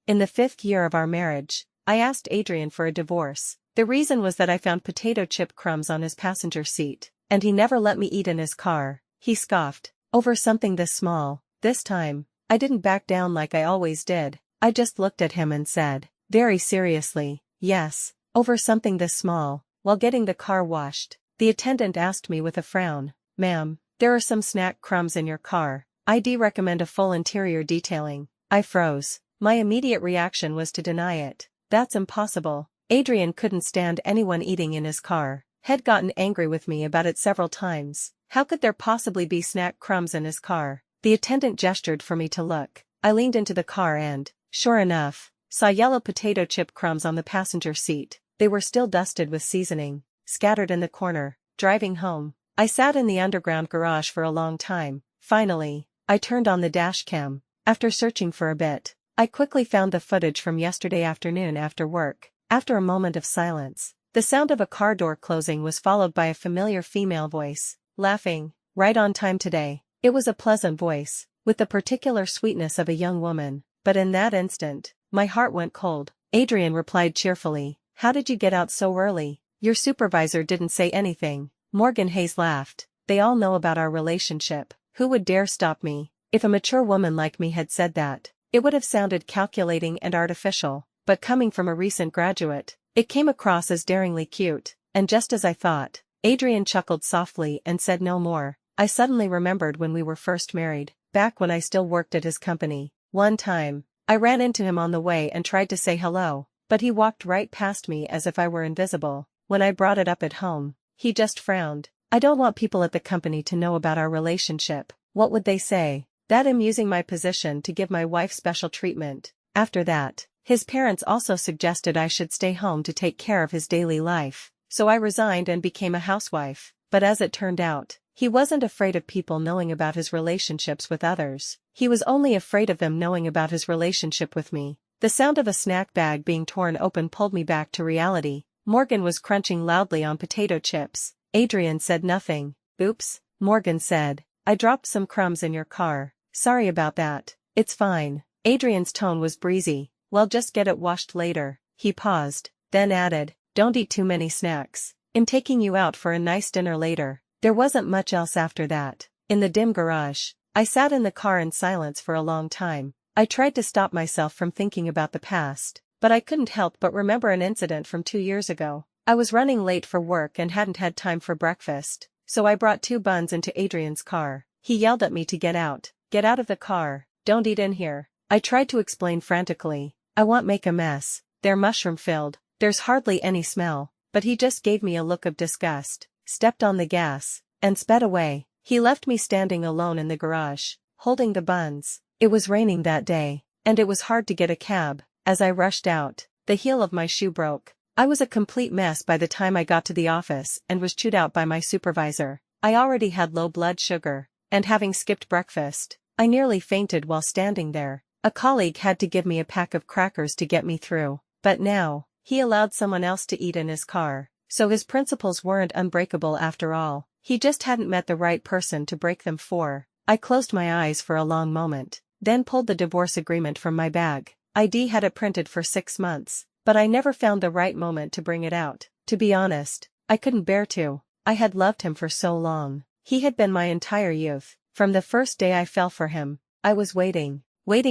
In the 5th year of our marriage, I asked Adrian for a divorce. The reason was that I found potato chip crumbs on his passenger seat, and he never let me eat in his car. He scoffed. Over something this small. This time, I didn't back down like I always did. I just looked at him and said, very seriously, yes, over something this small. While getting the car washed, the attendant asked me with a frown, "Ma'am, there are some snack crumbs in your car. I'd recommend a full interior detailing." I froze. My immediate reaction was to deny it. That's impossible. Adrian couldn't stand anyone eating in his car. Had gotten angry with me about it several times. How could there possibly be snack crumbs in his car? The attendant gestured for me to look. I leaned into the car and, sure enough, saw yellow potato chip crumbs on the passenger seat. They were still dusted with seasoning, scattered in the corner. Driving home, I sat in the underground garage for a long time. Finally, I turned on the dash cam. After searching for a bit, I quickly found the footage from yesterday afternoon after work. After a moment of silence, the sound of a car door closing was followed by a familiar female voice, laughing, "Right on time today." It was a pleasant voice, with the particular sweetness of a young woman, but in that instant, my heart went cold. Adrian replied cheerfully, "How did you get out so early? Your supervisor didn't say anything." Morgan Hayes laughed. "They all know about our relationship. Who would dare stop me?" If a mature woman like me had said that, it would have sounded calculating and artificial, but coming from a recent graduate, it came across as daringly cute. And just as I thought, Adrian chuckled softly and said no more. I suddenly remembered when we were first married, back when I still worked at his company. One time, I ran into him on the way and tried to say hello, but he walked right past me as if I were invisible. When I brought it up at home, he just frowned. "I don't want people at the company to know about our relationship. What would they say?" That I'm using my position to give my wife special treatment. After that, his parents also suggested I should stay home to take care of his daily life, so I resigned and became a housewife. But as it turned out, he wasn't afraid of people knowing about his relationships with others. He was only afraid of them knowing about his relationship with me. The sound of a snack bag being torn open pulled me back to reality. Morgan was crunching loudly on potato chips. Adrian said nothing. "Oops," Morgan said. "I dropped some crumbs in your car. Sorry about that." "It's fine." Adrian's tone was breezy. "Well, just get it washed later." He paused, then added, "Don't eat too many snacks. I'm taking you out for a nice dinner later." There wasn't much else after that. In the dim garage, I sat in the car in silence for a long time. I tried to stop myself from thinking about the past, but I couldn't help but remember an incident from 2 years ago. I was running late for work and hadn't had time for breakfast, so I brought 2 buns into Adrian's car. He yelled at me to get out. "Get out of the car. Don't eat in here." I tried to explain frantically. "I won't make a mess. They're mushroom-filled. There's hardly any smell." But he just gave me a look of disgust, stepped on the gas, and sped away. He left me standing alone in the garage, holding the buns. It was raining that day, and it was hard to get a cab. As I rushed out, the heel of my shoe broke. I was a complete mess by the time I got to the office and was chewed out by my supervisor. I already had low blood sugar, and having skipped breakfast, I nearly fainted while standing there. A colleague had to give me a pack of crackers to get me through. But now, he allowed someone else to eat in his car, so his principles weren't unbreakable after all. He just hadn't met the right person to break them for. I closed my eyes for a long moment, then pulled the divorce agreement from my bag. ID had it printed for 6 months, but I never found the right moment to bring it out. To be honest, I couldn't bear to. I had loved him for so long. He had been my entire youth. From the first day I fell for him, I was waiting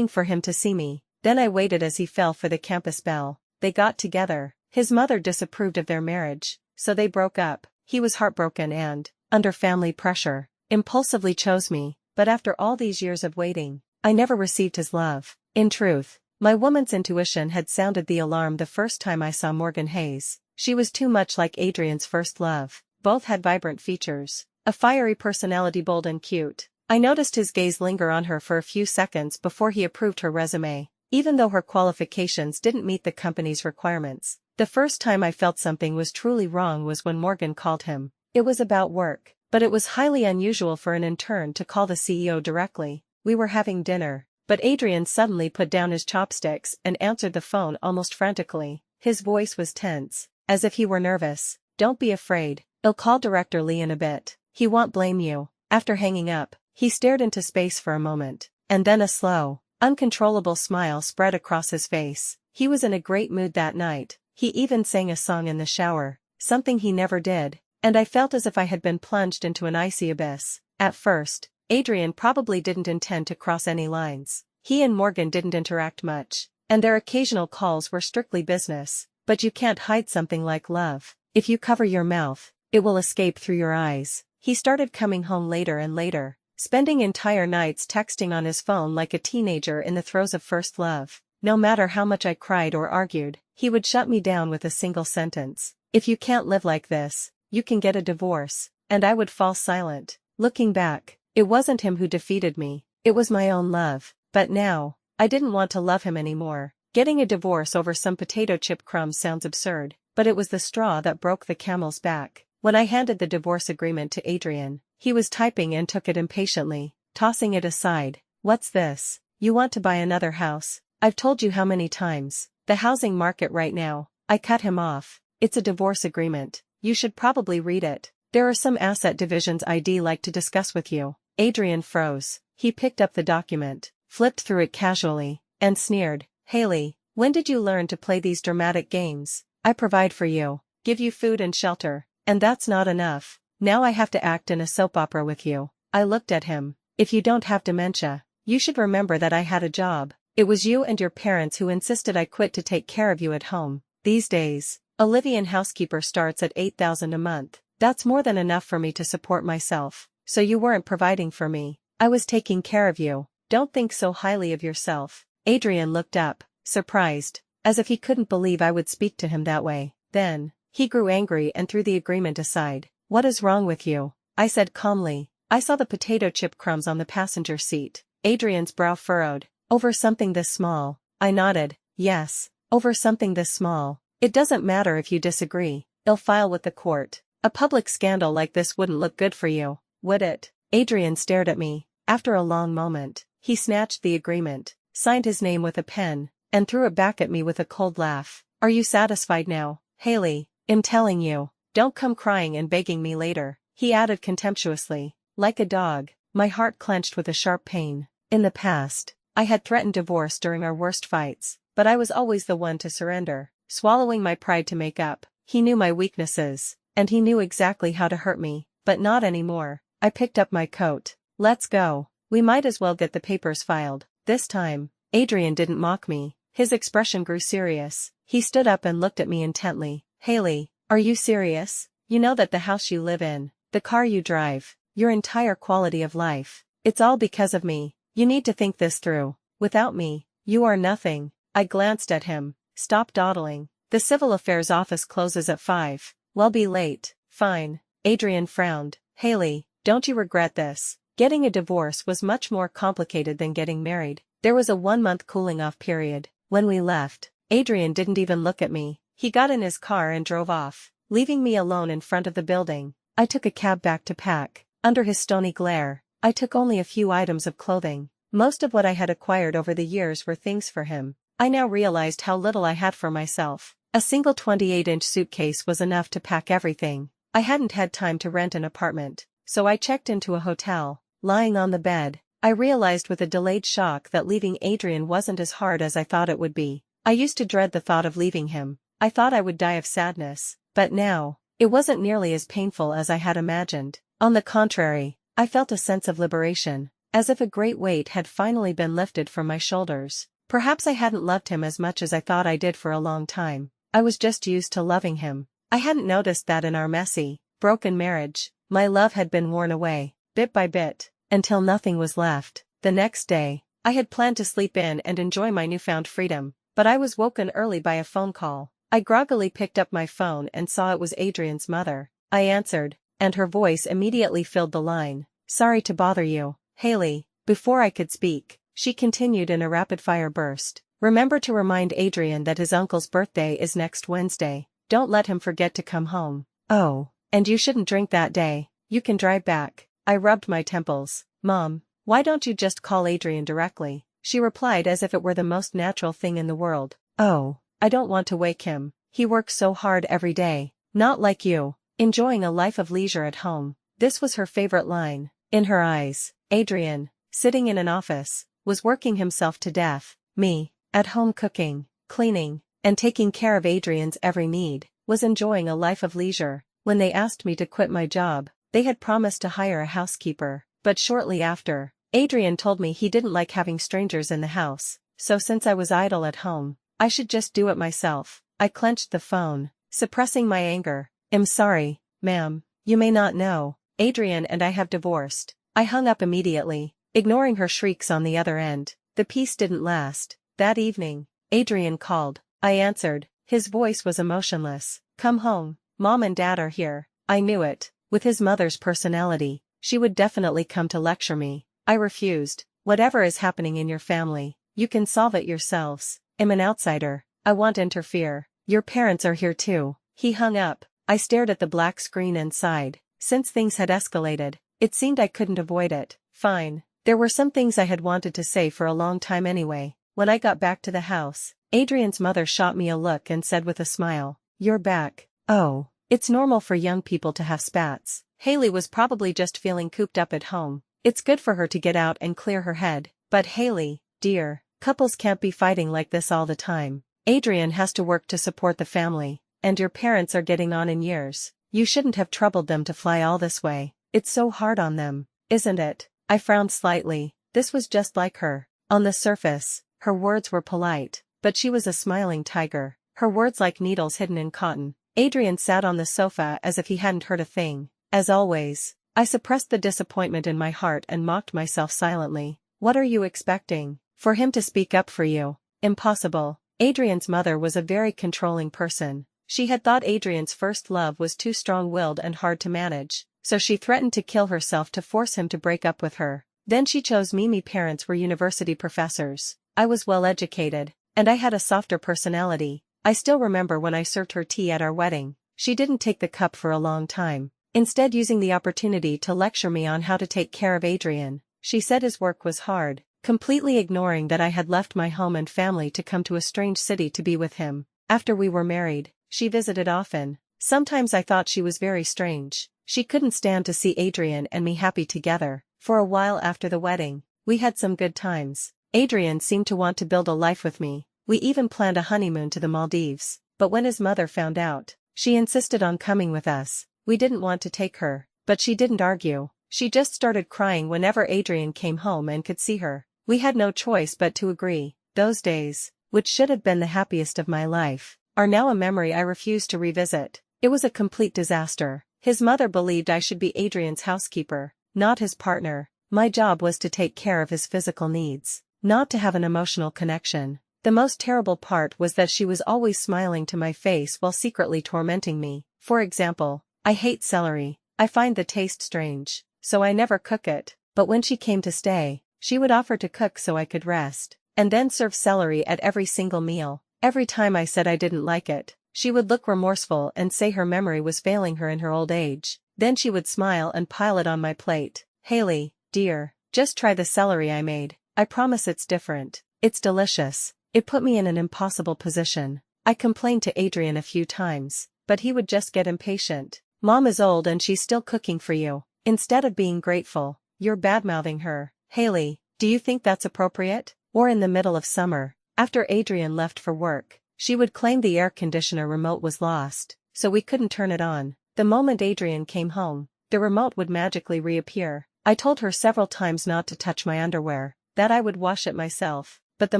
for him to see me. Then I waited as he fell for the campus belle. They got together. His mother disapproved of their marriage, so they broke up. He was heartbroken and, under family pressure, impulsively chose me. But after all these years of waiting, I never received his love. In truth, my woman's intuition had sounded the alarm the first time I saw Morgan Hayes. She was too much like Adrian's first love. Both had vibrant features, a fiery personality, bold and cute. I noticed his gaze linger on her for a few seconds before he approved her resume, even though her qualifications didn't meet the company's requirements. The first time I felt something was truly wrong was when Morgan called him. It was about work, but it was highly unusual for an intern to call the CEO directly. We were having dinner, but Adrian suddenly put down his chopsticks and answered the phone almost frantically. His voice was tense, as if he were nervous. "Don't be afraid. I'll call Director Lee in a bit. He won't blame you." After hanging up, he stared into space for a moment, and then a slow, Uncontrollable smile spread across his face. He was in a great mood that night. He even sang a song in the shower, something he never did, and I felt as if I had been plunged into an icy abyss. At first, Adrian probably didn't intend to cross any lines. He and Morgan didn't interact much, and their occasional calls were strictly business. But you can't hide something like love. If you cover your mouth, it will escape through your eyes. He started coming home later and later, spending entire nights texting on his phone like a teenager in the throes of first love. No matter how much I cried or argued, he would shut me down with a single sentence. "If you can't live like this, you can get a divorce," and I would fall silent. Looking back, it wasn't him who defeated me, it was my own love. But now, I didn't want to love him anymore. Getting a divorce over some potato chip crumbs sounds absurd, but it was the straw that broke the camel's back. When I handed the divorce agreement to Adrian, he was typing and took it impatiently, tossing it aside. "What's this? You want to buy another house? I've told you how many times. The housing market right now." I cut him off. "It's a divorce agreement. You should probably read it. There are some asset divisions I'd like to discuss with you." Adrian froze. He picked up the document, flipped through it casually, and sneered. "Haley, when did you learn to play these dramatic games? I provide for you, give you food and shelter, and that's not enough. Now I have to act in a soap opera with you." I looked at him. "If you don't have dementia, you should remember that I had a job. It was you and your parents who insisted I quit to take care of you at home. These days, a live-in housekeeper starts at $8,000 a month. That's more than enough for me to support myself. So you weren't providing for me. I was taking care of you. Don't think so highly of yourself." Adrian looked up, surprised, as if he couldn't believe I would speak to him that way. Then, he grew angry and threw the agreement aside. "What is wrong with you?" I said calmly. "I saw the potato chip crumbs on the passenger seat." Adrian's brow furrowed. "Over something this small?" I nodded. "Yes, over something this small. It doesn't matter if you disagree. I'll file with the court. A public scandal like this wouldn't look good for you, would it?" Adrian stared at me. After a long moment, he snatched the agreement, signed his name with a pen, and threw it back at me with a cold laugh. "Are you satisfied now, Haley? I'm telling you, don't come crying and begging me later," he added contemptuously. Like a dog, my heart clenched with a sharp pain. In the past, I had threatened divorce during our worst fights, but I was always the one to surrender, swallowing my pride to make up. He knew my weaknesses, and he knew exactly how to hurt me, but not anymore. I picked up my coat. "Let's go. We might as well get the papers filed." This time, Adrian didn't mock me. His expression grew serious. He stood up and looked at me intently. "Haley, are you serious? You know that the house you live in, the car you drive, your entire quality of life, it's all because of me. You need to think this through. Without me, you are nothing." I glanced at him. "Stop dawdling. The civil affairs office closes at 5. We'll be late." "Fine." Adrian frowned. "Haley, don't you regret this?" Getting a divorce was much more complicated than getting married. There was a 1-month cooling-off period. When we left, Adrian didn't even look at me. He got in his car and drove off, leaving me alone in front of the building. I took a cab back to pack. Under his stony glare, I took only a few items of clothing. Most of what I had acquired over the years were things for him. I now realized how little I had for myself. A single 28-inch suitcase was enough to pack everything. I hadn't had time to rent an apartment, so I checked into a hotel. Lying on the bed, I realized with a delayed shock that leaving Adrian wasn't as hard as I thought it would be. I used to dread the thought of leaving him. I thought I would die of sadness, but now, it wasn't nearly as painful as I had imagined. On the contrary, I felt a sense of liberation, as if a great weight had finally been lifted from my shoulders. Perhaps I hadn't loved him as much as I thought I did for a long time. I was just used to loving him. I hadn't noticed that in our messy, broken marriage, my love had been worn away, bit by bit, until nothing was left. The next day, I had planned to sleep in and enjoy my newfound freedom, but I was woken early by a phone call. I groggily picked up my phone and saw it was Adrian's mother. I answered, and her voice immediately filled the line. "Sorry to bother you, Haley." Before I could speak, she continued in a rapid-fire burst. "Remember to remind Adrian that his uncle's birthday is next Wednesday. Don't let him forget to come home. Oh, and you shouldn't drink that day. You can drive back." I rubbed my temples. "Mom, why don't you just call Adrian directly?" She replied as if it were the most natural thing in the world. "Oh, I don't want to wake him. He works so hard every day. Not like you, enjoying a life of leisure at home." This was her favorite line. In her eyes, Adrian, sitting in an office, was working himself to death. Me, at home cooking, cleaning, and taking care of Adrian's every need, was enjoying a life of leisure. When they asked me to quit my job, they had promised to hire a housekeeper, but shortly after, Adrian told me he didn't like having strangers in the house, so since I was idle at home, I should just do it myself. I clenched the phone, suppressing my anger. "I'm sorry, ma'am, you may not know, Adrian and I have divorced." I hung up immediately, ignoring her shrieks on the other end. The peace didn't last. That evening, Adrian called. I answered. His voice was emotionless. "Come home, Mom and Dad are here." I knew it. With his mother's personality, she would definitely come to lecture me. I refused. "Whatever is happening in your family, you can solve it yourselves. I'm an outsider. I won't interfere. Your parents are here too." He hung up. I stared at the black screen and sighed. Since things had escalated, it seemed I couldn't avoid it. Fine. There were some things I had wanted to say for a long time anyway. When I got back to the house, Adrian's mother shot me a look and said with a smile, "You're back." Oh, it's normal for young people to have spats. Haley was probably just feeling cooped up at home. It's good for her to get out and clear her head. But Haley, dear, couples can't be fighting like this all the time. Adrian has to work to support the family, and your parents are getting on in years. You shouldn't have troubled them to fly all this way. It's so hard on them, isn't it? I frowned slightly. This was just like her. On the surface, her words were polite, but she was a smiling tiger. Her words like needles hidden in cotton. Adrian sat on the sofa as if he hadn't heard a thing. As always, I suppressed the disappointment in my heart and mocked myself silently. What are you expecting? For him to speak up for you? Impossible. Adrian's mother was a very controlling person. She had thought Adrian's first love was too strong-willed and hard to manage, so she threatened to kill herself to force him to break up with her. Then she chose me. My parents were university professors. I was well-educated, and I had a softer personality. I still remember when I served her tea at our wedding. She didn't take the cup for a long time, instead using the opportunity to lecture me on how to take care of Adrian. She said his work was hard, completely ignoring that I had left my home and family to come to a strange city to be with him. After we were married, she visited often. Sometimes I thought she was very strange. She couldn't stand to see Adrian and me happy together. For a while after the wedding, we had some good times. Adrian seemed to want to build a life with me. We even planned a honeymoon to the Maldives. But when his mother found out, she insisted on coming with us. We didn't want to take her, but she didn't argue. She just started crying whenever Adrian came home and could see her. We had no choice but to agree. Those days, which should have been the happiest of my life, are now a memory I refuse to revisit. It was a complete disaster. His mother believed I should be Adrian's housekeeper, not his partner. My job was to take care of his physical needs, not to have an emotional connection. The most terrible part was that she was always smiling to my face while secretly tormenting me. For example, I hate celery. I find the taste strange, so I never cook it. But when she came to stay, she would offer to cook so I could rest, and then serve celery at every single meal. Every time I said I didn't like it, she would look remorseful and say her memory was failing her in her old age. Then she would smile and pile it on my plate. "Haley, dear, just try the celery I made. I promise it's different. It's delicious." It put me in an impossible position. I complained to Adrian a few times, but he would just get impatient. "Mom is old and she's still cooking for you. Instead of being grateful, you're bad-mouthing her." "Haley, do you think that's appropriate?" Or in the middle of summer, after Adrian left for work, she would claim the air conditioner remote was lost, so we couldn't turn it on. The moment Adrian came home, the remote would magically reappear. I told her several times not to touch my underwear, that I would wash it myself, but the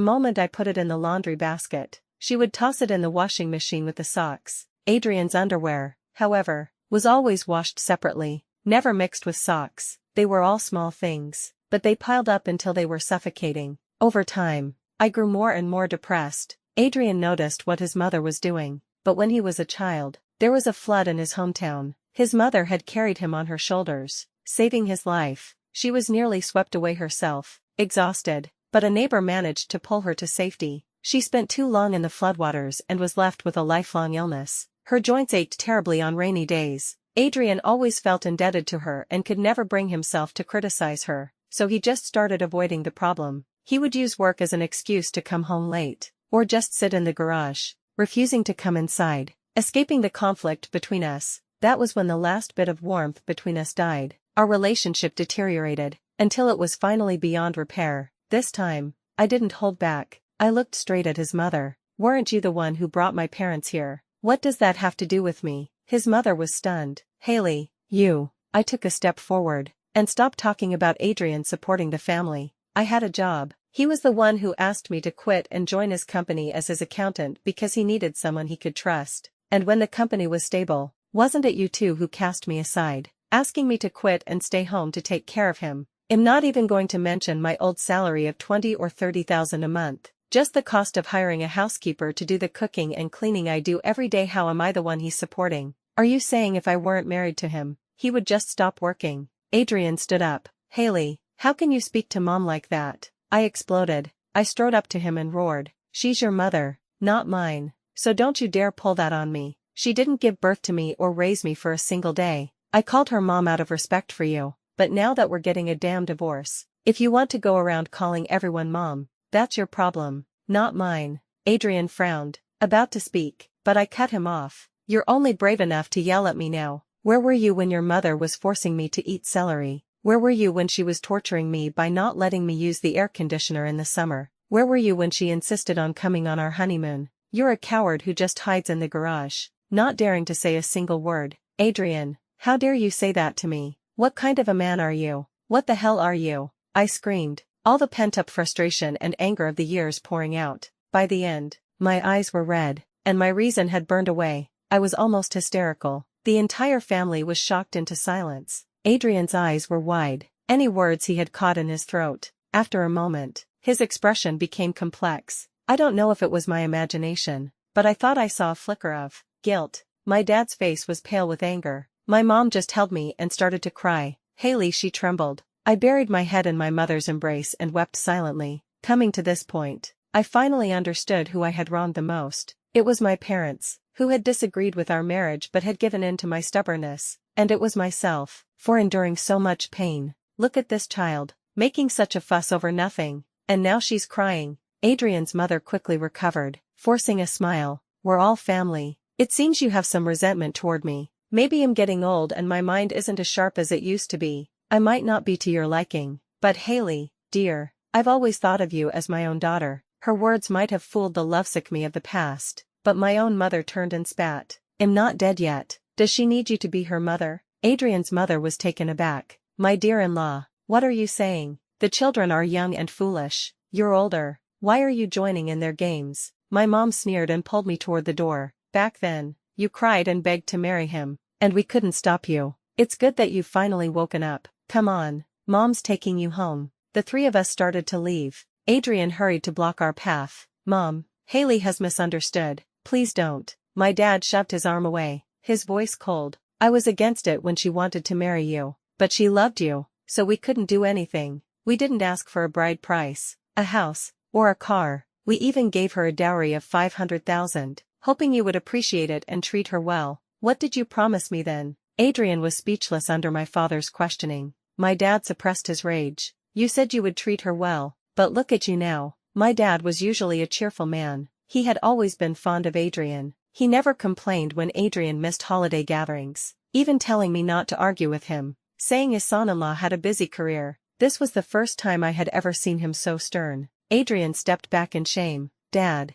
moment I put it in the laundry basket, she would toss it in the washing machine with the socks. Adrian's underwear, however, was always washed separately, never mixed with socks. They were all small things, but they piled up until they were suffocating. Over time, I grew more and more depressed. Adrian noticed what his mother was doing, but when he was a child, there was a flood in his hometown. His mother had carried him on her shoulders, saving his life. She was nearly swept away herself, exhausted, but a neighbor managed to pull her to safety. She spent too long in the floodwaters and was left with a lifelong illness. Her joints ached terribly on rainy days. Adrian always felt indebted to her and could never bring himself to criticize her, so he just started avoiding the problem. He would use work as an excuse to come home late, or just sit in the garage, refusing to come inside, escaping the conflict between us. That was when the last bit of warmth between us died. Our relationship deteriorated, until it was finally beyond repair. This time, I didn't hold back. I looked straight at his mother. Weren't you the one who brought my parents here? What does that have to do with me? His mother was stunned. Haley, you. I took a step forward. And stop talking about Adrian supporting the family. I had a job. He was the one who asked me to quit and join his company as his accountant because he needed someone he could trust. And when the company was stable, wasn't it you two who cast me aside, asking me to quit and stay home to take care of him? I'm not even going to mention my old salary of 20 or 30,000 a month. Just the cost of hiring a housekeeper to do the cooking and cleaning I do every day. How am I the one he's supporting? Are you saying if I weren't married to him, he would just stop working? Adrian stood up. Haley, how can you speak to Mom like that? I exploded. I strode up to him and roared. She's your mother, not mine. So don't you dare pull that on me. She didn't give birth to me or raise me for a single day. I called her mom out of respect for you, but now that we're getting a damn divorce, if you want to go around calling everyone mom, that's your problem, not mine. Adrian frowned, about to speak, but I cut him off. You're only brave enough to yell at me now. Where were you when your mother was forcing me to eat celery? Where were you when she was torturing me by not letting me use the air conditioner in the summer? Where were you when she insisted on coming on our honeymoon? You're a coward who just hides in the garage, not daring to say a single word. Adrian, how dare you say that to me? What kind of a man are you? What the hell are you? I screamed, all the pent-up frustration and anger of the years pouring out. By the end, my eyes were red, and my reason had burned away. I was almost hysterical. The entire family was shocked into silence. Adrian's eyes were wide, any words he had caught in his throat. After a moment, his expression became complex. I don't know if it was my imagination, but I thought I saw a flicker of guilt. My dad's face was pale with anger. My mom just held me and started to cry. Haley, she trembled. I buried my head in my mother's embrace and wept silently. Coming to this point, I finally understood who I had wronged the most. It was my parents, who had disagreed with our marriage but had given in to my stubbornness, and it was myself, for enduring so much pain. Look at this child, making such a fuss over nothing, and now she's crying. Adrian's mother quickly recovered, forcing a smile. We're all family. It seems you have some resentment toward me. Maybe I'm getting old and my mind isn't as sharp as it used to be. I might not be to your liking, but Haley, dear, I've always thought of you as my own daughter. Her words might have fooled the lovesick me of the past, but my own mother turned and spat. I'm not dead yet. Does she need you to be her mother? Adrian's mother was taken aback. My dear-in-law, what are you saying? The children are young and foolish. You're older. Why are you joining in their games? My mom sneered and pulled me toward the door. Back then, you cried and begged to marry him, and we couldn't stop you. It's good that you've finally woken up. Come on, Mom's taking you home. The three of us started to leave. Adrian hurried to block our path. Mom, Haley has misunderstood. Please don't. My dad shoved his arm away, his voice cold. I was against it when she wanted to marry you, but she loved you, so we couldn't do anything. We didn't ask for a bride price, a house, or a car. We even gave her a dowry of 500,000, hoping you would appreciate it and treat her well. What did you promise me then? Adrian was speechless under my father's questioning. My dad suppressed his rage. You said you would treat her well, but look at you now. My dad was usually a cheerful man. He had always been fond of Adrian. He never complained when Adrian missed holiday gatherings, even telling me not to argue with him, saying his son-in-law had a busy career. This was the first time I had ever seen him so stern. Adrian stepped back in shame. Dad,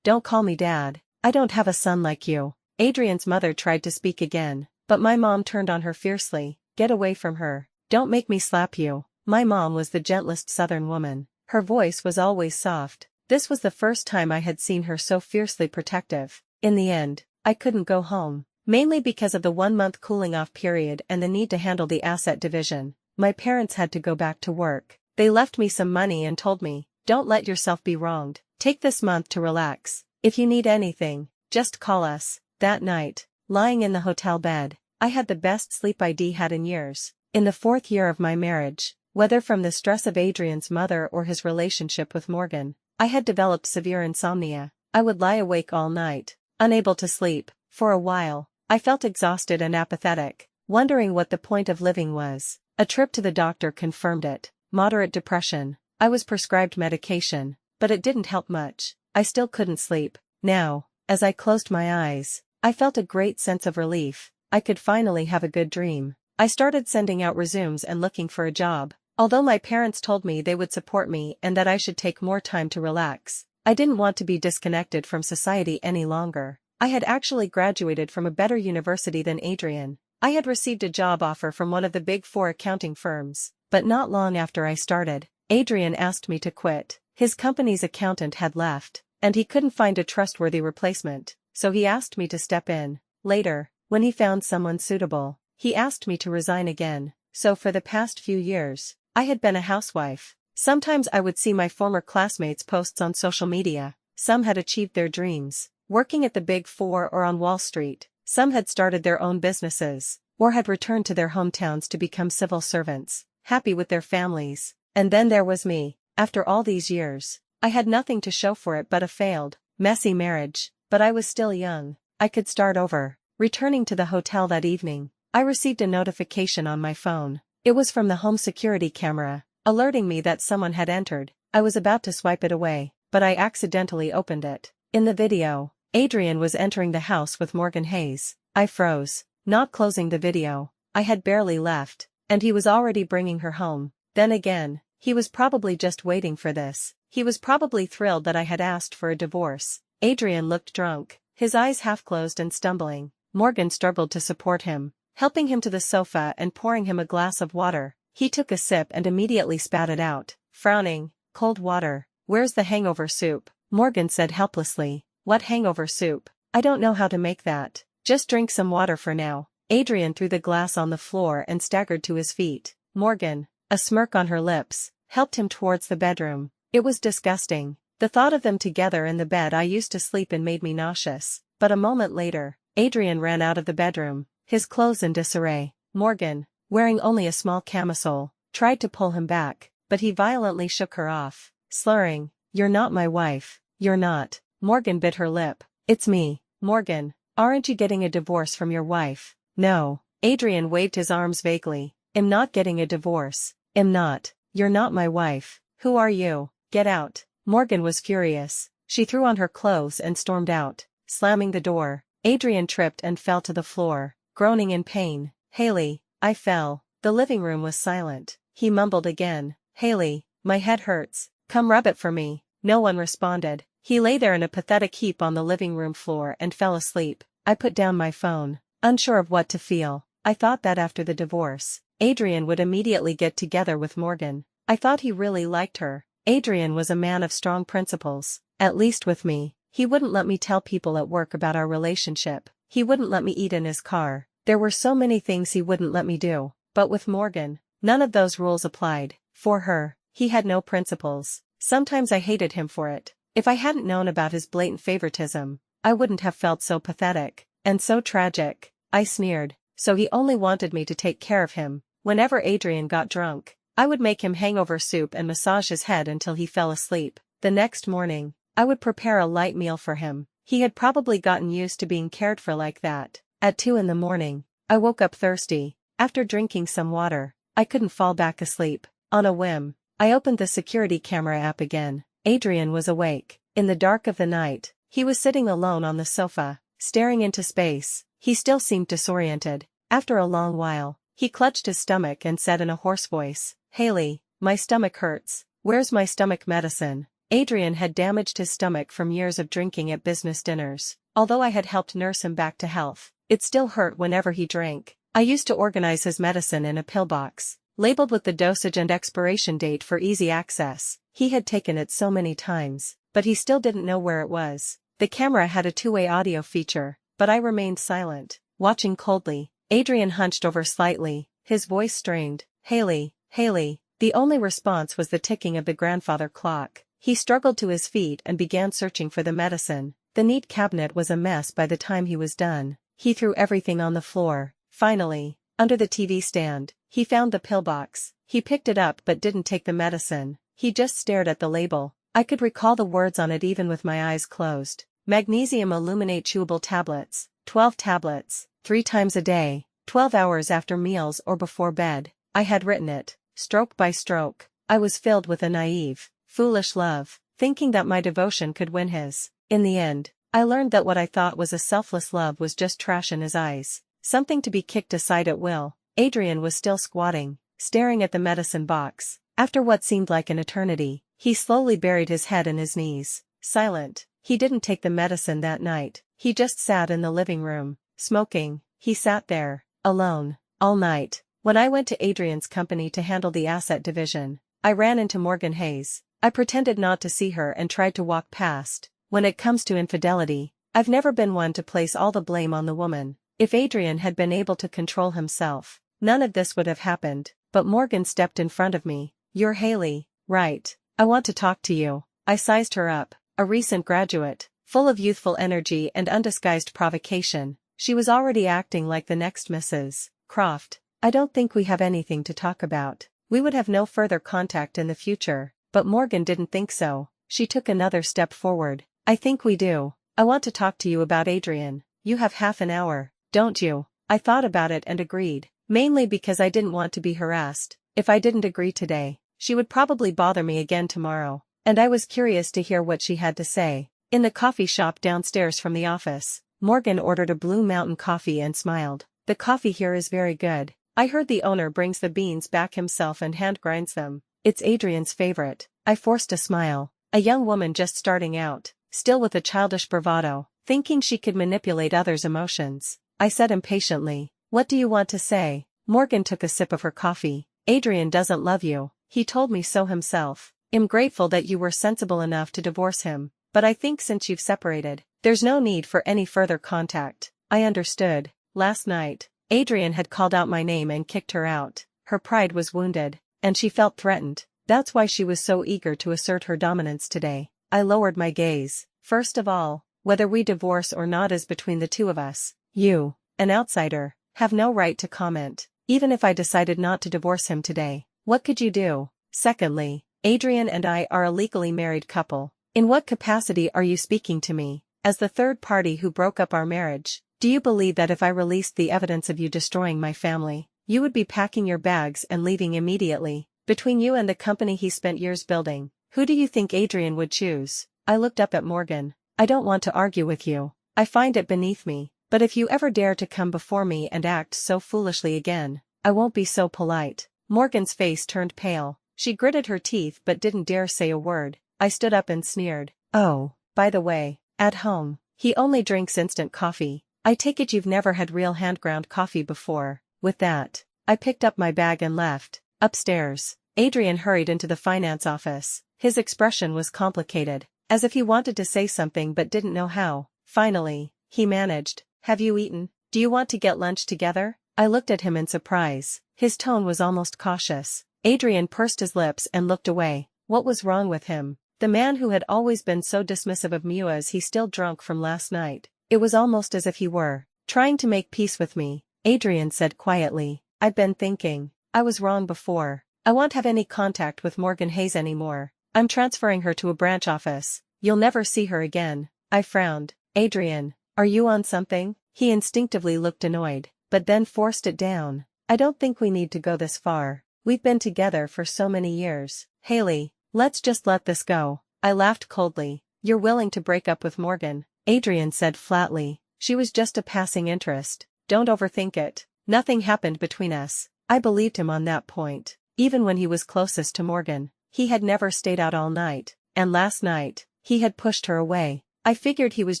don't call me Dad. I don't have a son like you. Adrian's mother tried to speak again, but my mom turned on her fiercely. Get away from her. Don't make me slap you. My mom was the gentlest Southern woman. Her voice was always soft. This was the first time I had seen her so fiercely protective. In the end, I couldn't go home, mainly because of the 1-month cooling-off period and the need to handle the asset division. My parents had to go back to work. They left me some money and told me, don't let yourself be wronged. Take this month to relax. If you need anything, just call us. That night, lying in the hotel bed, I had the best sleep I'd had in years. In the 4th year of my marriage, whether from the stress of Adrian's mother or his relationship with Morgan, I had developed severe insomnia. I would lie awake all night, unable to sleep. For a while, I felt exhausted and apathetic, wondering what the point of living was. A trip to the doctor confirmed it. Moderate depression. I was prescribed medication, but it didn't help much. I still couldn't sleep. Now, as I closed my eyes, I felt a great sense of relief. I could finally have a good dream. I started sending out resumes and looking for a job. Although my parents told me they would support me and that I should take more time to relax, I didn't want to be disconnected from society any longer. I had actually graduated from a better university than Adrian. I had received a job offer from one of the Big Four accounting firms, but not long after I started, Adrian asked me to quit. His company's accountant had left, and he couldn't find a trustworthy replacement, so he asked me to step in. Later, when he found someone suitable, he asked me to resign again. So for the past few years, I had been a housewife. Sometimes I would see my former classmates' posts on social media. Some had achieved their dreams, working at the Big Four or on Wall Street. Some had started their own businesses, or had returned to their hometowns to become civil servants, happy with their families. And then there was me. After all these years, I had nothing to show for it but a failed, messy marriage, but I was still young. I could start over. Returning to the hotel that evening, I received a notification on my phone. It was from the home security camera, alerting me that someone had entered. I was about to swipe it away, but I accidentally opened it. In the video, Adrian was entering the house with Morgan Hayes. I froze, not closing the video. I had barely left, and he was already bringing her home. Then again, he was probably just waiting for this. He was probably thrilled that I had asked for a divorce. Adrian looked drunk, his eyes half closed and stumbling. Morgan struggled to support him, helping him to the sofa and pouring him a glass of water. He took a sip and immediately spat it out, frowning. Cold water. Where's the hangover soup? Morgan said helplessly. What hangover soup? I don't know how to make that. Just drink some water for now. Adrian threw the glass on the floor and staggered to his feet. Morgan, a smirk on her lips, helped him towards the bedroom. It was disgusting. The thought of them together in the bed I used to sleep in made me nauseous. But a moment later, Adrian ran out of the bedroom, his clothes in disarray. Morgan, wearing only a small camisole, tried to pull him back, but he violently shook her off, slurring, "You're not my wife, you're not." Morgan bit her lip. "It's me, Morgan. Aren't you getting a divorce from your wife?" "No." Adrian waved his arms vaguely. "I'm not getting a divorce. I'm not. You're not my wife. Who are you? Get out." Morgan was furious. She threw on her clothes and stormed out, slamming the door. Adrian tripped and fell to the floor, groaning in pain. "Haley, I fell." The living room was silent. He mumbled again. "Haley, my head hurts. Come rub it for me." No one responded. He lay there in a pathetic heap on the living room floor and fell asleep. I put down my phone, unsure of what to feel. I thought that after the divorce, Adrian would immediately get together with Morgan. I thought he really liked her. Adrian was a man of strong principles, at least with me. He wouldn't let me tell people at work about our relationship. He wouldn't let me eat in his car. There were so many things he wouldn't let me do. But with Morgan, none of those rules applied. For her, he had no principles. Sometimes I hated him for it. If I hadn't known about his blatant favoritism, I wouldn't have felt so pathetic and so tragic. I sneered. So he only wanted me to take care of him. Whenever Adrian got drunk, I would make him hangover soup and massage his head until he fell asleep. The next morning, I would prepare a light meal for him. He had probably gotten used to being cared for like that. At 2 in the morning, I woke up thirsty. After drinking some water, I couldn't fall back asleep. On a whim, I opened the security camera app again. Adrian was awake. In the dark of the night, he was sitting alone on the sofa, staring into space. He still seemed disoriented. After a long while, he clutched his stomach and said in a hoarse voice, "Haley, my stomach hurts. Where's my stomach medicine?" Adrian had damaged his stomach from years of drinking at business dinners. Although I had helped nurse him back to health, it still hurt whenever he drank. I used to organize his medicine in a pill box, labeled with the dosage and expiration date for easy access. He had taken it so many times, but he still didn't know where it was. The camera had a two-way audio feature, but I remained silent, watching coldly. Adrian hunched over slightly, his voice strained. "Haley, Haley." The only response was the ticking of the grandfather clock. He struggled to his feet and began searching for the medicine. The neat cabinet was a mess by the time he was done. He threw everything on the floor. Finally, under the TV stand, he found the pill box. He picked it up but didn't take the medicine. He just stared at the label. I could recall the words on it even with my eyes closed. Magnesium Illuminate chewable tablets, 12 tablets, 3 times a day, 12 hours after meals or before bed. I had written it, stroke by stroke. I was filled with a naive, foolish love, thinking that my devotion could win his. In the end, I learned that what I thought was a selfless love was just trash in his eyes, something to be kicked aside at will. Adrian was still squatting, staring at the medicine box. After what seemed like an eternity, he slowly buried his head in his knees, silent. He didn't take the medicine that night. He just sat in the living room, smoking. He sat there, alone, all night. When I went to Adrian's company to handle the asset division, I ran into Morgan Hayes. I pretended not to see her and tried to walk past. When it comes to infidelity, I've never been one to place all the blame on the woman. If Adrian had been able to control himself, none of this would have happened. But Morgan stepped in front of me. "You're Haley, right? I want to talk to you." I sized her up, a recent graduate, full of youthful energy and undisguised provocation. She was already acting like the next Mrs. Croft. "I don't think we have anything to talk about. We would have no further contact in the future." But Morgan didn't think so. She took another step forward. "I think we do. I want to talk to you about Adrian. You have half an hour, don't you?" I thought about it and agreed, mainly because I didn't want to be harassed. If I didn't agree today, she would probably bother me again tomorrow, and I was curious to hear what she had to say. In the coffee shop downstairs from the office, Morgan ordered a Blue Mountain coffee and smiled. "The coffee here is very good. I heard the owner brings the beans back himself and hand grinds them. It's Adrian's favorite." I forced a smile. A young woman just starting out, still with a childish bravado, thinking she could manipulate others' emotions. I said impatiently, "What do you want to say?" Morgan took a sip of her coffee. "Adrian doesn't love you. He told me so himself. I'm grateful that you were sensible enough to divorce him, but I think since you've separated, there's no need for any further contact." I understood. Last night, Adrian had called out my name and kicked her out. Her pride was wounded, and she felt threatened. That's why she was so eager to assert her dominance today. I lowered my gaze. "First of all, whether we divorce or not is between the two of us. You, an outsider, have no right to comment. Even if I decided not to divorce him today, what could you do? Secondly, Adrian and I are a legally married couple. In what capacity are you speaking to me? As the third party who broke up our marriage? Do you believe that if I released the evidence of you destroying my family, you would be packing your bags and leaving immediately? Between you and the company he spent years building, who do you think Adrian would choose?" I looked up at Morgan. "I don't want to argue with you. I find it beneath me. But if you ever dare to come before me and act so foolishly again, I won't be so polite." Morgan's face turned pale. She gritted her teeth but didn't dare say a word. I stood up and sneered. "Oh, by the way, at home, he only drinks instant coffee. I take it you've never had real hand-ground coffee before." With that, I picked up my bag and left. Upstairs, Adrian hurried into the finance office. His expression was complicated, as if he wanted to say something but didn't know how. Finally, he managed, "Have you eaten? Do you want to get lunch together?" I looked at him in surprise. His tone was almost cautious. Adrian pursed his lips and looked away. What was wrong with him? The man who had always been so dismissive of me, was he still drunk from last night? It was almost as if he were trying to make peace with me. Adrian said quietly, "I've been thinking. I was wrong before. I won't have any contact with Morgan Hayes anymore. I'm transferring her to a branch office. You'll never see her again." I frowned. "Adrian, are you on something?" He instinctively looked annoyed, but then forced it down. "I don't think we need to go this far. We've been together for so many years. Haley, let's just let this go." I laughed coldly. "You're willing to break up with Morgan?" Adrian said flatly. "She was just a passing interest. Don't overthink it. Nothing happened between us." I believed him on that point. Even when he was closest to Morgan, he had never stayed out all night, and last night, he had pushed her away. I figured he was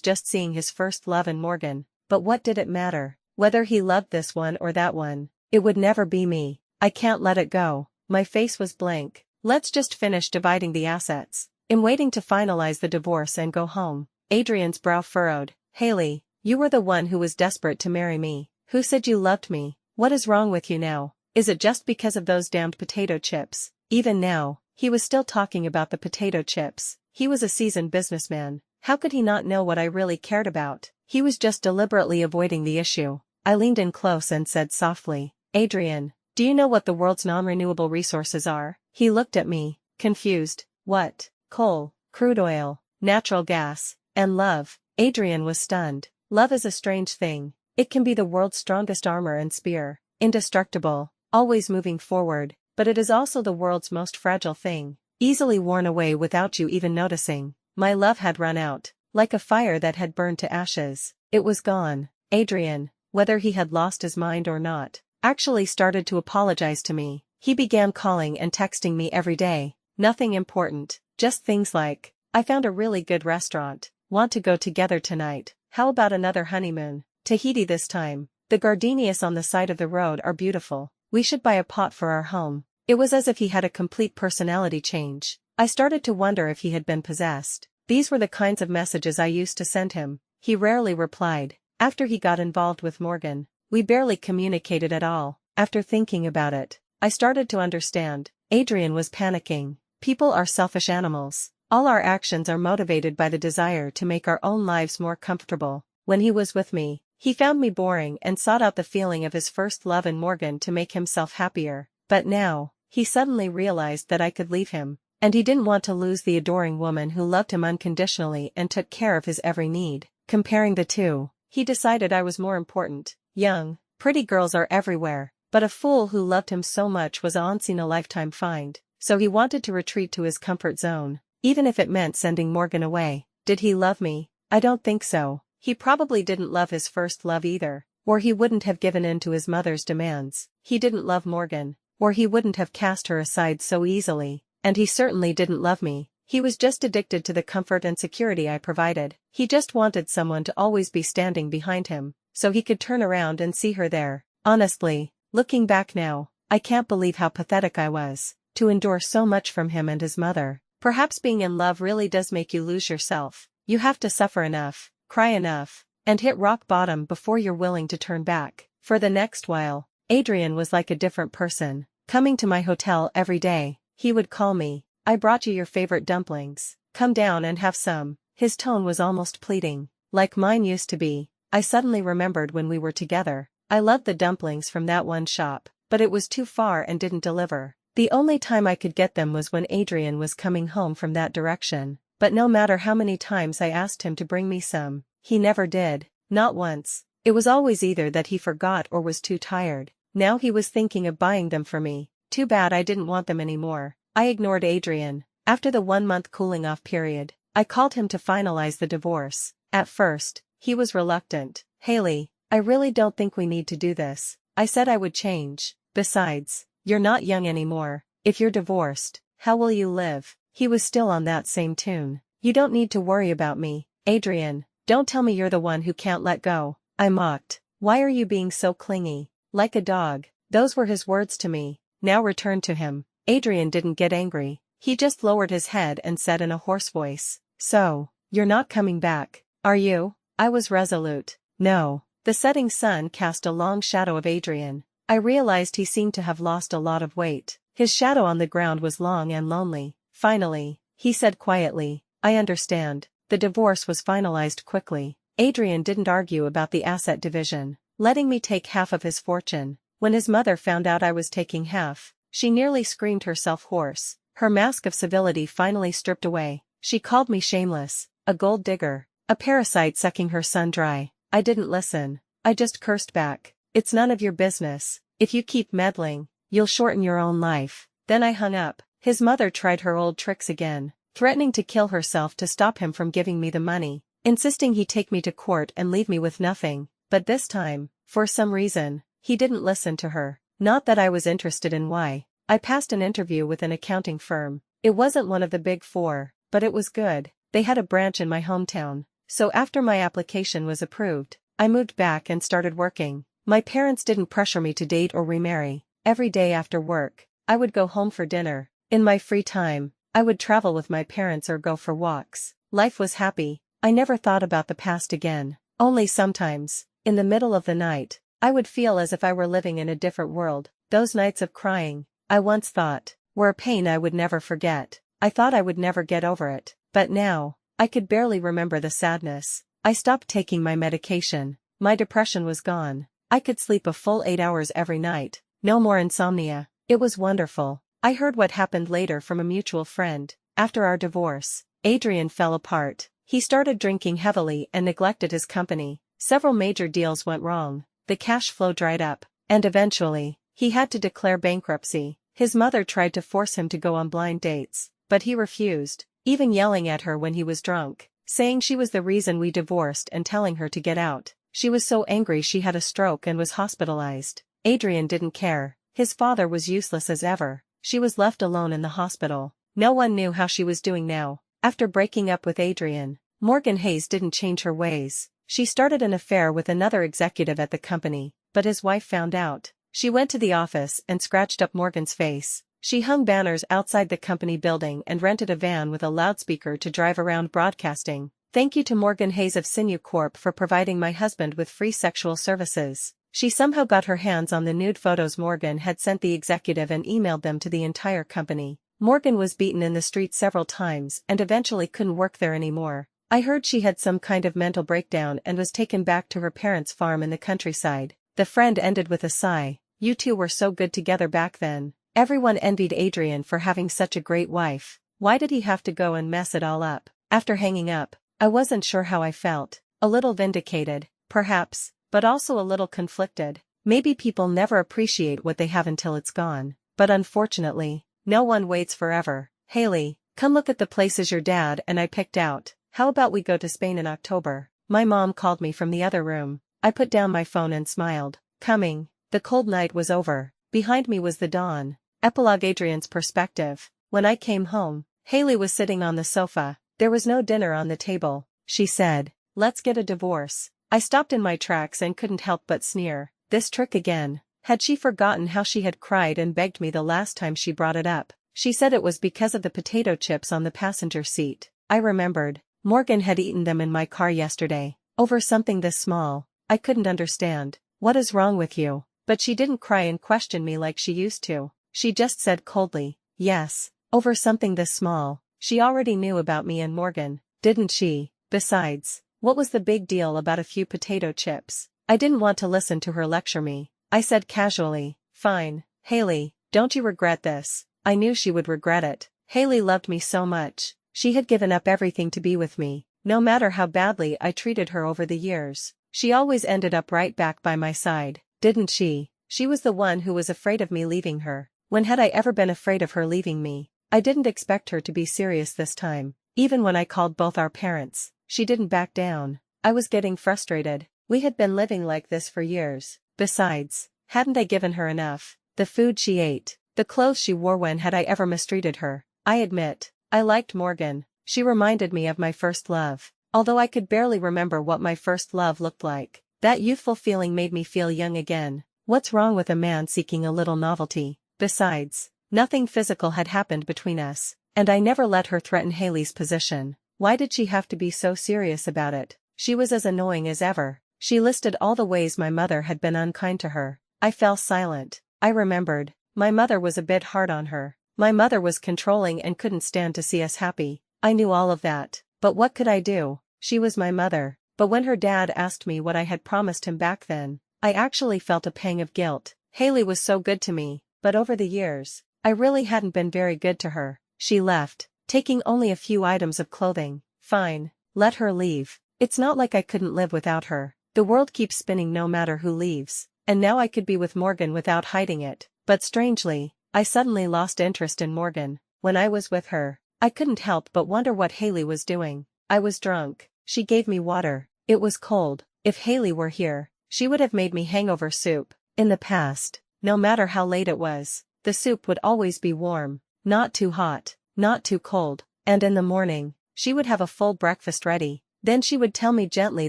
just seeing his first love in Morgan, but what did it matter? Whether he loved this one or that one, it would never be me. I can't let it go. My face was blank. "Let's just finish dividing the assets. I'm waiting to finalize the divorce and go home." Adrian's brow furrowed. "Haley, you were the one who was desperate to marry me. Who said you loved me? What is wrong with you now? Is it just because of those damned potato chips?" Even now, he was still talking about the potato chips. He was a seasoned businessman. How could he not know what I really cared about? He was just deliberately avoiding the issue. I leaned in close and said softly, "Adrian, do you know what the world's non-renewable resources are?" He looked at me, confused. "What?" "Coal, crude oil, natural gas, and love." Adrian was stunned. "Love is a strange thing. It can be the world's strongest armor and spear, indestructible, always moving forward, but it is also the world's most fragile thing, easily worn away without you even noticing." My love had run out, like a fire that had burned to ashes. It was gone. Adrian, whether he had lost his mind or not, actually started to apologize to me. He began calling and texting me every day. Nothing important, just things like, "I found a really good restaurant. Want to go together tonight? How about another honeymoon? Tahiti this time. The gardenias on the side of the road are beautiful. We should buy a pot for our home." It was as if he had a complete personality change. I started to wonder if he had been possessed. These were the kinds of messages I used to send him. He rarely replied. After he got involved with Morgan, we barely communicated at all. After thinking about it, I started to understand. Adrian was panicking. People are selfish animals. All our actions are motivated by the desire to make our own lives more comfortable. When he was with me, he found me boring and sought out the feeling of his first love in Morgan to make himself happier. But now, he suddenly realized that I could leave him, and he didn't want to lose the adoring woman who loved him unconditionally and took care of his every need. Comparing the two, he decided I was more important. Young, pretty girls are everywhere, but a fool who loved him so much was a once-in-a-lifetime find, so he wanted to retreat to his comfort zone, even if it meant sending Morgan away. Did he love me? I don't think so. He probably didn't love his first love either, or he wouldn't have given in to his mother's demands. He didn't love Morgan, or he wouldn't have cast her aside so easily, and he certainly didn't love me. He was just addicted to the comfort and security I provided. He just wanted someone to always be standing behind him, so he could turn around and see her there. Honestly, looking back now, I can't believe how pathetic I was, to endure so much from him and his mother. Perhaps being in love really does make you lose yourself. You have to suffer enough, cry enough, and hit rock bottom before you're willing to turn back. For the next while, Adrian was like a different person. Coming to my hotel every day, he would call me, "I brought you your favorite dumplings. Come down and have some." His tone was almost pleading, like mine used to be. I suddenly remembered when we were together. I loved the dumplings from that one shop, but it was too far and didn't deliver. The only time I could get them was when Adrian was coming home from that direction, but no matter how many times I asked him to bring me some, he never did, not once. It was always either that he forgot or was too tired. Now he was thinking of buying them for me. Too bad I didn't want them anymore. I ignored Adrian. After the 1-month cooling-off period, I called him to finalize the divorce. At first, he was reluctant. "Haley, I really don't think we need to do this." I said I would change. "Besides, you're not young anymore. If you're divorced, how will you live?" He was still on that same tune. "You don't need to worry about me, Adrian. Don't tell me you're the one who can't let go." I mocked. "Why are you being so clingy? Like a dog." Those were his words to me. Now returned to him. Adrian didn't get angry. He just lowered his head and said in a hoarse voice, "So, you're not coming back, are you?" I was resolute. "No." The setting sun cast a long shadow of Adrian. I realized he seemed to have lost a lot of weight. His shadow on the ground was long and lonely. Finally, he said quietly, "I understand." The divorce was finalized quickly. Adrian didn't argue about the asset division, letting me take half of his fortune. When his mother found out I was taking half, she nearly screamed herself hoarse. Her mask of civility finally stripped away. She called me shameless, a gold digger, a parasite sucking her son dry. I didn't listen. I just cursed back. "It's none of your business. If you keep meddling, you'll shorten your own life." Then I hung up. His mother tried her old tricks again, threatening to kill herself to stop him from giving me the money, insisting he take me to court and leave me with nothing. But this time, for some reason, he didn't listen to her. Not that I was interested in why. I passed an interview with an accounting firm. It wasn't one of the big four, but it was good. They had a branch in my hometown. So after my application was approved, I moved back and started working. My parents didn't pressure me to date or remarry. Every day after work, I would go home for dinner. In my free time, I would travel with my parents or go for walks. Life was happy. I never thought about the past again. Only sometimes, in the middle of the night, I would feel as if I were living in a different world. Those nights of crying, I once thought, were a pain I would never forget. I thought I would never get over it. But now, I could barely remember the sadness. I stopped taking my medication. My depression was gone. I could sleep a full 8 hours every night. No more insomnia. It was wonderful. I heard what happened later from a mutual friend. After our divorce, Adrian fell apart. He started drinking heavily and neglected his company. Several major deals went wrong. The cash flow dried up, and eventually, he had to declare bankruptcy. His mother tried to force him to go on blind dates, but he refused, even yelling at her when he was drunk, saying she was the reason we divorced and telling her to get out. She was so angry she had a stroke and was hospitalized. Adrian didn't care. His father was useless as ever. She was left alone in the hospital. No one knew how she was doing now. After breaking up with Adrian, Morgan Hayes didn't change her ways. She started an affair with another executive at the company, but his wife found out. She went to the office and scratched up Morgan's face. She hung banners outside the company building and rented a van with a loudspeaker to drive around broadcasting. "Thank you to Morgan Hayes of Sinew Corp for providing my husband with free sexual services." She somehow got her hands on the nude photos Morgan had sent the executive and emailed them to the entire company. Morgan was beaten in the street several times and eventually couldn't work there anymore. I heard she had some kind of mental breakdown and was taken back to her parents' farm in the countryside. The friend ended with a sigh. "You two were so good together back then." Everyone envied Adrian for having such a great wife. Why did he have to go and mess it all up? After hanging up, I wasn't sure how I felt. A little vindicated, perhaps, but also a little conflicted. Maybe people never appreciate what they have until it's gone. But unfortunately, no one waits forever. "Haley, come look at the places your dad and I picked out. How about we go to Spain in October?" My mom called me from the other room. I put down my phone and smiled. Coming. The cold night was over. Behind me was the dawn. Epilogue. Adrian's perspective. When I came home, Haley was sitting on the sofa. There was no dinner on the table. She said, "Let's get a divorce." I stopped in my tracks and couldn't help but sneer. This trick again. Had she forgotten how she had cried and begged me the last time she brought it up? She said it was because of the potato chips on the passenger seat. I remembered. Morgan had eaten them in my car yesterday. Over something this small. I couldn't understand. "What is wrong with you?" But she didn't cry and question me like she used to. She just said coldly, "Yes, over something this small." She already knew about me and Morgan, didn't she? Besides, what was the big deal about a few potato chips? I didn't want to listen to her lecture me. I said casually, "Fine, Haley, don't you regret this?" I knew she would regret it. Haley loved me so much. She had given up everything to be with me. No matter how badly I treated her over the years, she always ended up right back by my side, didn't she? She was the one who was afraid of me leaving her. When had I ever been afraid of her leaving me? I didn't expect her to be serious this time. Even when I called both our parents, she didn't back down. I was getting frustrated. We had been living like this for years. Besides, hadn't I given her enough? The food she ate, the clothes she wore. When had I ever mistreated her? I admit, I liked Morgan. She reminded me of my first love. Although I could barely remember what my first love looked like, that youthful feeling made me feel young again. What's wrong with a man seeking a little novelty? Besides, nothing physical had happened between us, and I never let her threaten Haley's position. Why did she have to be so serious about it? She was as annoying as ever. She listed all the ways my mother had been unkind to her. I fell silent. I remembered. My mother was a bit hard on her. My mother was controlling and couldn't stand to see us happy. I knew all of that. But what could I do? She was my mother. But when her dad asked me what I had promised him back then, I actually felt a pang of guilt. Haley was so good to me, but over the years, I really hadn't been very good to her. She left, taking only a few items of clothing. Fine, let her leave. It's not like I couldn't live without her. The world keeps spinning no matter who leaves. And now I could be with Morgan without hiding it. But strangely, I suddenly lost interest in Morgan. When I was with her, I couldn't help but wonder what Haley was doing. I was drunk. She gave me water. It was cold. If Haley were here, she would have made me hangover soup. In the past, no matter how late it was, the soup would always be warm, not too hot, not too cold, and in the morning, she would have a full breakfast ready. Then she would tell me gently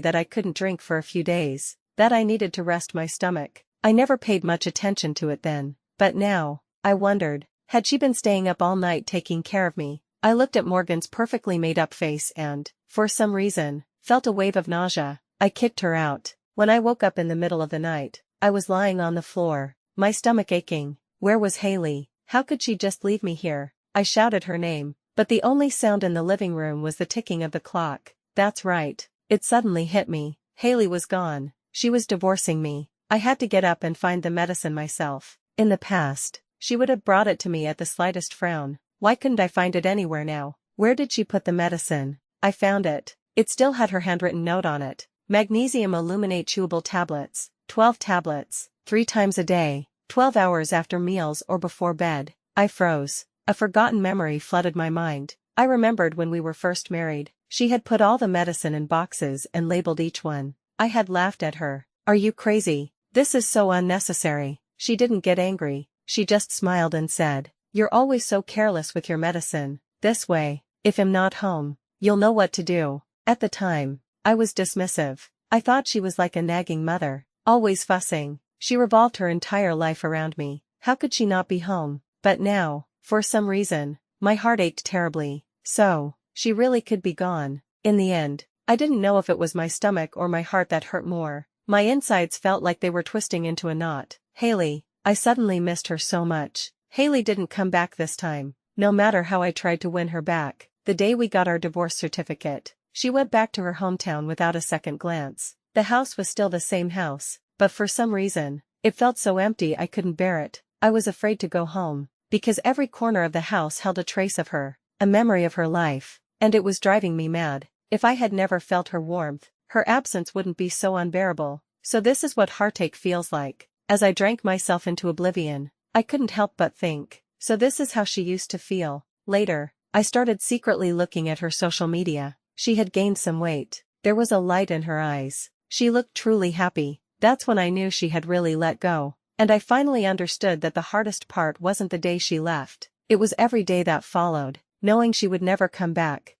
that I couldn't drink for a few days, that I needed to rest my stomach. I never paid much attention to it then, but now, I wondered, had she been staying up all night taking care of me? I looked at Morgan's perfectly made-up face and, for some reason, felt a wave of nausea. I kicked her out. When I woke up in the middle of the night, I was lying on the floor, my stomach aching. Where was Haley? How could she just leave me here? I shouted her name, but the only sound in the living room was the ticking of the clock. That's right. It suddenly hit me. Haley was gone. She was divorcing me. I had to get up and find the medicine myself. In the past, she would have brought it to me at the slightest frown. Why couldn't I find it anywhere now? Where did she put the medicine? I found it. It still had her handwritten note on it. Magnesium illuminate chewable tablets, 12 tablets, 3 times a day, 12 hours after meals or before bed. I froze. A forgotten memory flooded my mind. I remembered when we were first married. She had put all the medicine in boxes and labeled each one. I had laughed at her. "Are you crazy? This is so unnecessary." She didn't get angry. she just smiled and said, "You're always so careless with your medicine. This way, if I'm not home, you'll know what to do." At the time, I was dismissive. I thought she was like a nagging mother, always fussing. She revolved her entire life around me. How could she not be home? But now, for some reason, my heart ached terribly. So, she really could be gone. In the end, I didn't know if it was my stomach or my heart that hurt more. My insides felt like they were twisting into a knot. Haley, I suddenly missed her so much. Haley didn't come back this time, no matter how I tried to win her back. The day we got our divorce certificate, she went back to her hometown without a second glance. The house was still the same house, but for some reason, it felt so empty I couldn't bear it. I was afraid to go home, because every corner of the house held a trace of her, a memory of her life, and it was driving me mad. If I had never felt her warmth, her absence wouldn't be so unbearable. So this is what heartache feels like. As I drank myself into oblivion, I couldn't help but think, so this is how she used to feel. Later, I started secretly looking at her social media. She had gained some weight. There was a light in her eyes. She looked truly happy. That's when I knew she had really let go. And I finally understood that the hardest part wasn't the day she left. It was every day that followed, knowing she would never come back,